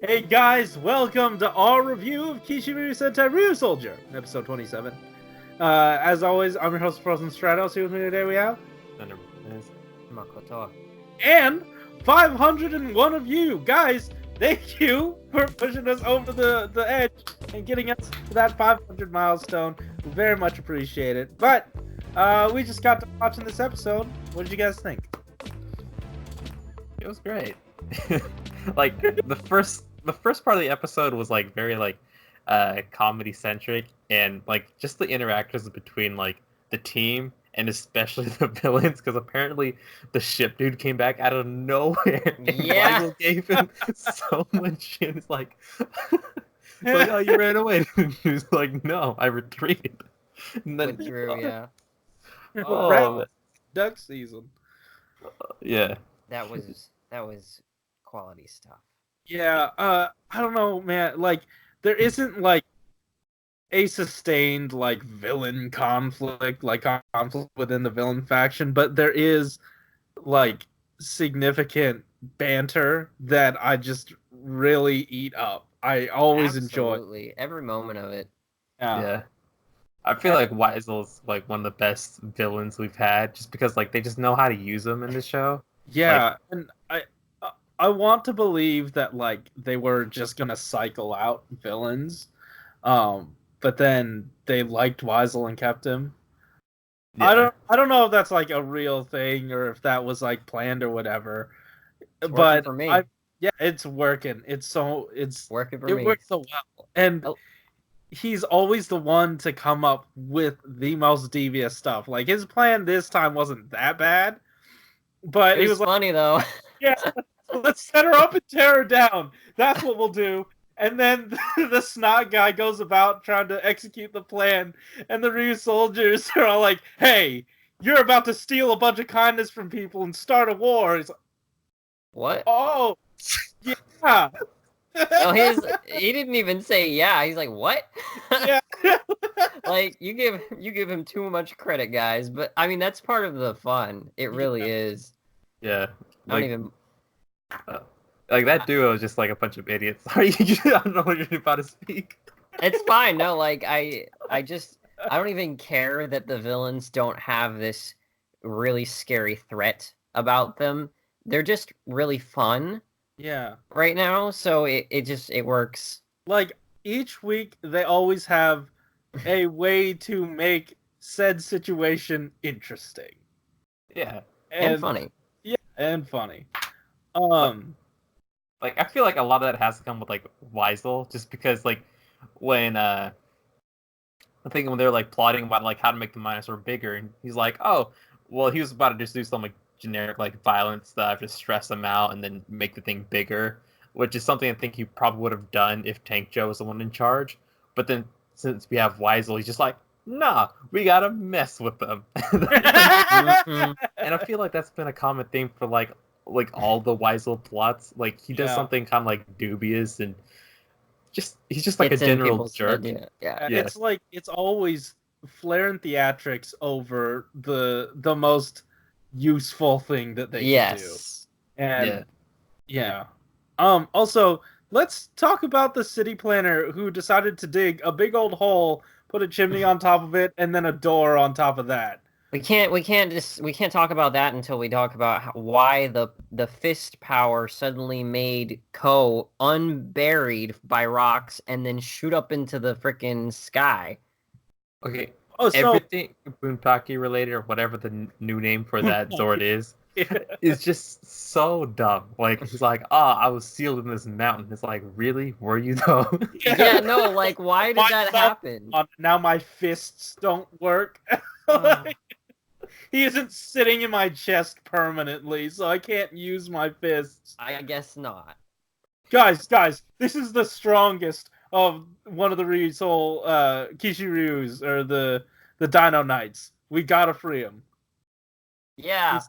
Hey guys, welcome to our review of Kishiryu Sentai RyuSoulger, episode 27. As always, I'm your host, Frozen Stratos. Here with me today we have... Cinder Blaze. Makotoa. And 501 of you! Guys, thank you for pushing us over the edge and getting us to that 500 milestone. We very much appreciate it. But, we just got to watching this episode. What did you guys think? It was great. Like the first part of the episode was like very like comedy centric, and like just the interactions between like the team and especially the villains, because apparently the ship dude came back out of nowhere and Yeah. Michael gave him so much shit. It's like, oh, you ran away. He's like, no, I retreated. And then Withdrew, yeah. oh, Duck season. yeah. That was quality stuff. Yeah, I don't know, man. Like, there isn't like a sustained like villain conflict, like conflict within the villain faction, but there is like significant banter that I just really eat up. I always enjoy. Absolutely. Every moment of it. Yeah. I feel like Weisel's like one of the best villains we've had, just because like they just know how to use them in the show. Yeah, and I want to believe that like they were just gonna cycle out villains, but then they liked Weisel and kept him. Yeah. I don't know if that's like a real thing or if that was like planned or whatever. It's But working for me. yeah, it's working. It's Working for it me. works so well, and Oh. he's always the one to come up with the most devious stuff. Like his plan this time wasn't that bad, but It he was was like, funny though. yeah, let's set her up and tear her down. That's what we'll do. And then the snot guy goes about trying to execute the plan, and the Ryu soldiers are all like, "Hey, you're about to steal a bunch of kindness from people and start a war." He's like, What? "Oh, yeah." No, he didn't even say yeah. He's like, what? Yeah. Like you give him too much credit, guys. But I mean that's part of the fun. It really is. Yeah. I don't even Like that duo is just like a bunch of idiots. Sorry, I don't know what you're about to speak. It's fine. No, like I don't even care that the villains don't have this really scary threat about them. They're just really fun Yeah. right now, so it works. Like each week they always have a way to make said situation interesting. Yeah. And funny. Yeah, and funny. Like I feel like a lot of that has to come with like Weisel, just because like when I think when they're like plotting about like how to make the dinosaur bigger, and he's like, oh, well, he was about to just do some like generic like violent stuff, just stress them out and then make the thing bigger, which is something I think he probably would have done if Tank Joe was the one in charge. But then since we have Weisel, he's just like, nah, we gotta mess with them. Mhm. And I feel like that's been a common theme for like all the Weisel plots. Like he does Yeah. something kind of like dubious and he's just like It's a in general people's jerk. head, yeah. Yeah. It's like it's always flair and theatrics over the most useful thing that they can do. Yes. And yeah. Also, let's talk about the city planner who decided to dig a big old hole, put a chimney on top of it, and then a door on top of that. We can't talk about that until we talk about why the fist power suddenly made Ko unburied by rocks and then shoot up into the freaking sky. Okay. Oh, so Everything Buntaki related or whatever the new name for that Zord is just so dumb. Like he's like, I was sealed in this mountain. It's like, really? Were you though? Yeah, no, like why did that happen? Now my fists don't work. He isn't sitting in my chest permanently, so I can't use my fists. I guess not. Guys, this is the strongest of one of the RryuSoul Kishiryus, or the Dino Knights. We gotta free him. Yeah.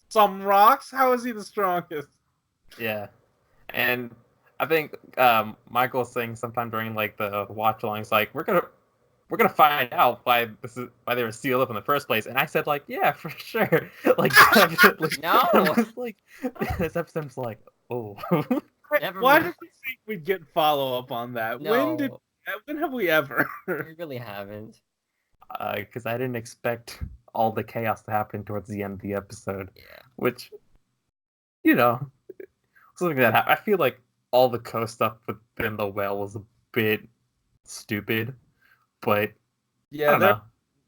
Some rocks? How is he the strongest? Yeah. And I think Michael was saying sometime during like the watch along, he's like, we're gonna find out why they were sealed up in the first place. And I said like, yeah, for sure. Like definitely. No. I was like, this episode's like, oh. Never Why mind. did we think we'd get follow up on that? No, When have we ever? we really haven't. Because I didn't expect all the chaos to happen towards the end of the episode, Yeah. which, you know, something that I feel like all the Ko stuff within the well was a bit stupid, but I Yeah, don't know.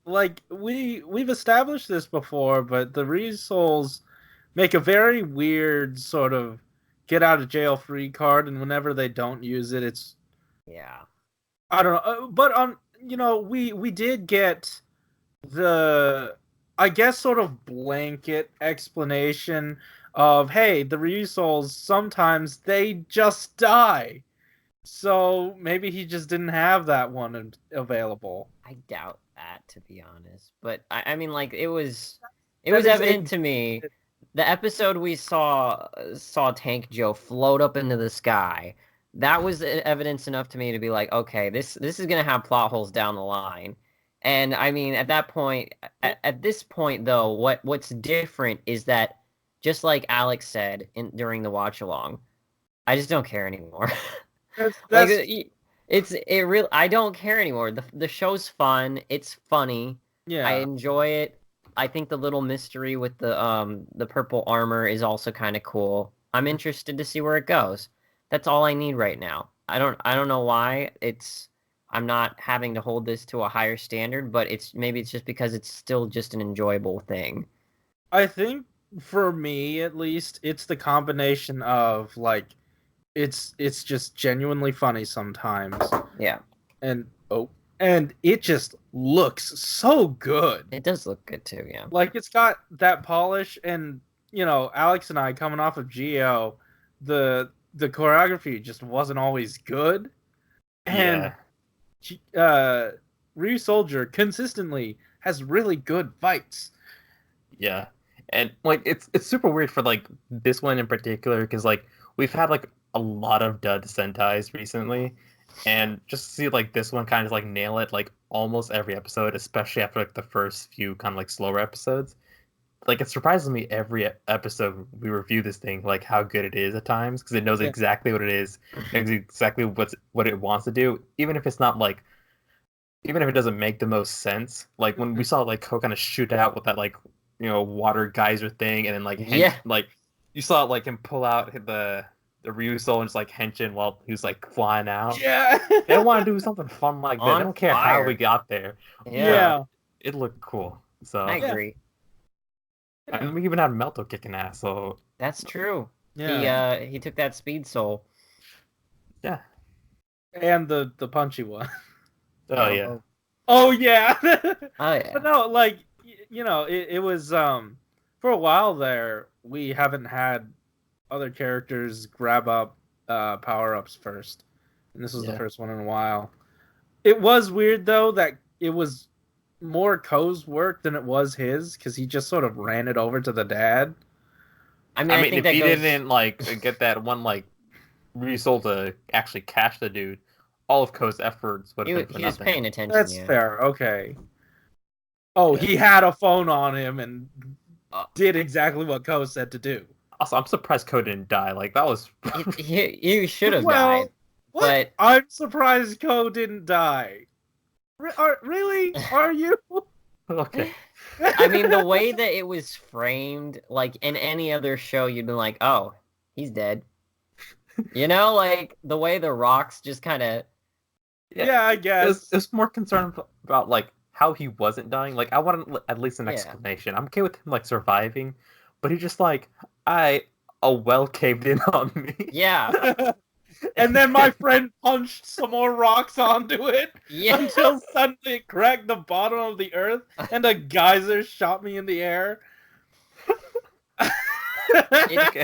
like we've established this before, but the RyuSouls make a very weird sort of get out of jail free card, and whenever they don't use it, it's Yeah. I don't know. But we did get the I guess sort of blanket explanation of hey, the RyuSouls sometimes they just die. So maybe he just didn't have that one available. I doubt that, to be honest. But I mean, like it was That is evident to me. The episode we saw Tank Joe float up into the sky. That was evidence enough to me to be like, okay, this is gonna have plot holes down the line. And I mean, at that point, at this point though, what's different is that just like Alex said during the watch along, I just don't care anymore. Like That's it real. I don't care anymore. The show's fun. It's funny. I yeah. enjoy it. I think the little mystery with the purple armor is also kind of cool. I'm interested to see where it goes. That's all I need right now. I don't know why I'm not having to hold this to a higher standard, but maybe it's just because it's still just an enjoyable thing. I think for me at least, it's the combination of like it's just genuinely funny sometimes. Yeah, And and it just looks so good. it does look good too. Yeah. Like it's got that polish and Alex and I coming off of Geo, the choreography just wasn't always good. And RyuSoulger consistently has really good fights. Yeah, and like it's super weird for like this one in particular because like we've had like a lot of dud Sentais recently, and just to see like this one kind of like nail it like almost every episode, especially after like the first few kind of like slower episodes. Like it surprises me every episode we review this thing like how good it is at times because it knows Yeah. exactly what it is, knows exactly what it wants to do, even if it's not like even if it doesn't make the most sense. Like when we saw like Ko kind of shoot out with that like water geyser thing, and then like like you saw like him pull out the RyuSoul and just like henshin while he was like flying out. Yeah. They want to do something fun like that. I don't care how we got there. Yeah. It looked cool. So I agree. and we even had Melto kicking ass. So That's true. Yeah. He took that speed soul. yeah. And the punchy one. Oh yeah. Oh yeah. Oh yeah. But no, like it was for a while there we haven't had other characters grab up power-ups first. And this was the first one in a while. It was weird though that it was more Ko's work than it was his because he just sort of ran it over to the dad. I mean, I think if that he goes... didn't like get that one like RyuSoul to actually catch the dude, all of Ko's efforts would have been for he was nothing. paying attention. That's fair. Okay. Oh, he had a phone on him and did exactly what Ko said to do. Also, I'm surprised Ko didn't die. Like that was. You should have died. What? But I'm surprised Ko didn't die. Really? Are you? Okay. I mean, the way that it was framed, like in any other show, you'd be like, "Oh, he's dead." Like the way the rocks just kind of. Yeah, I guess. It's more concerned about like how he wasn't dying. Like I want at least an explanation. I'm okay with him like surviving, but he's just like a well caved in on me. Yeah. And then my friend punched some more rocks onto it until suddenly it cracked the bottom of the earth and a geyser shot me in the air.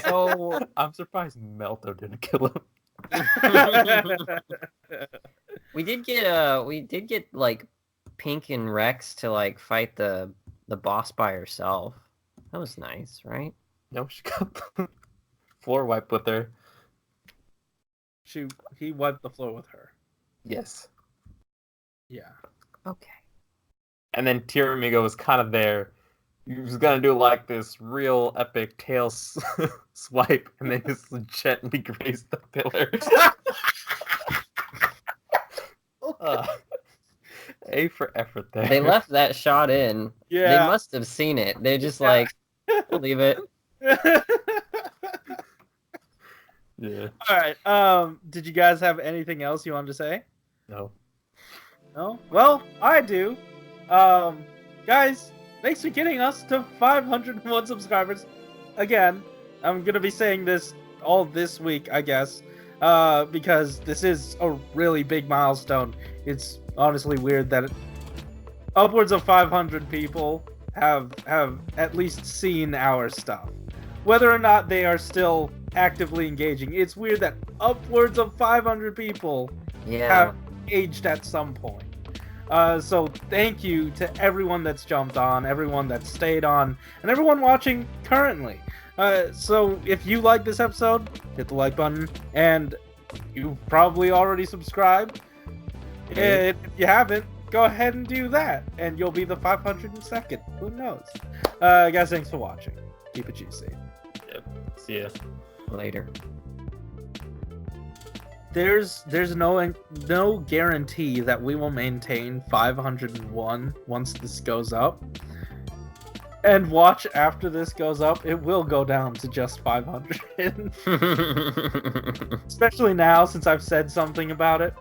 So I'm surprised Melto didn't kill him. we did get like Pink and Rex to like fight the boss by herself. That was nice, right? No, she got the floor wiped with her. He wiped the floor with her. Yes. Yeah. Okay. And then Tiramigo was kind of there You're just gonna do like this real epic tail swipe, and then just gently graze the pillar. A for effort there. They left that shot in. Yeah. They must have seen it. They're just like, we'll leave it. Yeah. All right. Did you guys have anything else you wanted to say? No. No? Well, I do. Guys, thanks for getting us to 501 subscribers. Again, I'm gonna be saying this all this week, I guess, because this is a really big milestone. It's honestly weird that upwards of 500 people have at least seen our stuff. Whether or not they are still actively engaging, it's weird that upwards of 500 people have engaged at some point. So thank you to everyone that's jumped on, everyone that's stayed on, and everyone watching currently. So if you like this episode, hit the like button, and you probably already subscribed. If you haven't, go ahead and do that, and you'll be the 502nd. Who knows? Guys, thanks for watching. Keep it juicy. Yep. See ya. Later. There's no guarantee that we will maintain 501 once this goes up. And watch, after this goes up, it will go down to just 500. Especially now, since I've said something about it.